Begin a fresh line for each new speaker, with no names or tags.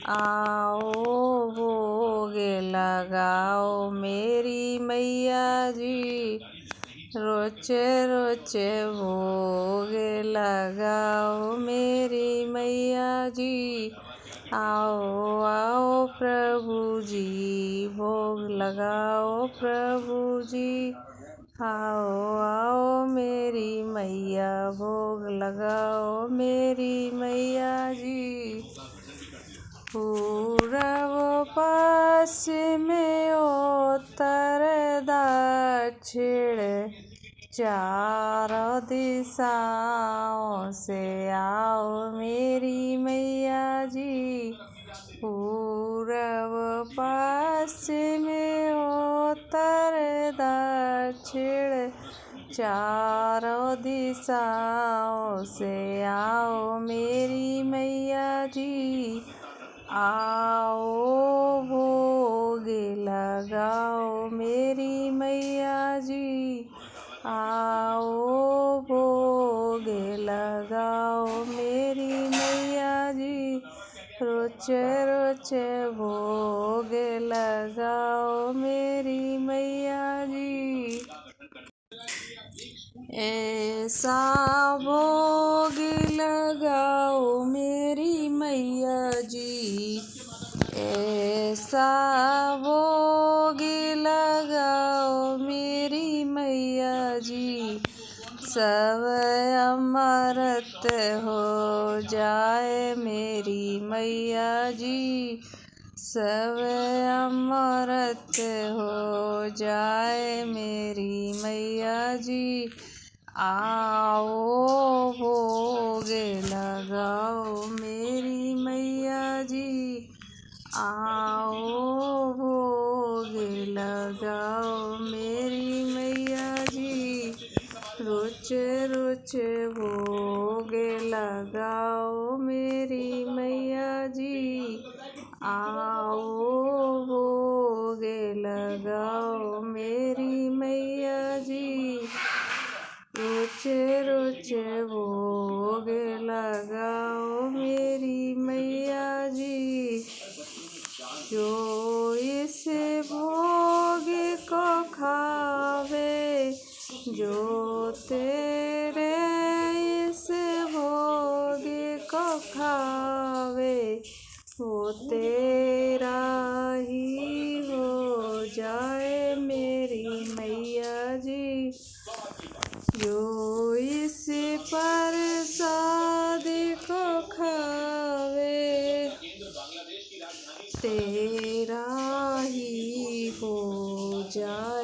आओ भोग लगाओ मेरी मैया जी, रोचे रोचे भोग लगाओ मेरी मैया जी। आओ आओ प्रभु जी भोग लगाओ प्रभु जी। आओ आओ मेरी मैया भोग लगाओ मेरी मैया जी। पूरब पश्चिम उत्तर दक्षिण चारों दिशाओं से आओ मेरी मैया जी। पूरब पश्चिम उत्तर दक्षिण चारों दिशाओं से आओ मेरी मैया जी। आओ भोग लगाओ मेरी मैया जी। आओ भोग लगाओ मेरी मैया जी। रोचे रोचे भोग लगाओ मेरी मैया जी। ऐसा भोग लगाओ मेरी मैया जी। ऐसा भोग लगाओ मेरी मैया जी। सब अमृत हो जाए मेरी मैया जी। सब अमृत हो जाए मेरी मैया जी। आओ भोग लगाओ मेरी मैया जी। आओ भोग लगाओ मेरी मैया जी। रोचे रोचे भोग लगाओ मेरी मैया जी। आओ भोग लगाओ मेरी मैया जी। रोचे रोचे भोग लगाओ मेरी मैया जी। जो इस भोग को खावे, जो तेरे इस भोग को खावे, वो तेरा ही हो जाए मेरी मैया जी। जो इस प्रसाद को खावे, तेरा ही हो जाए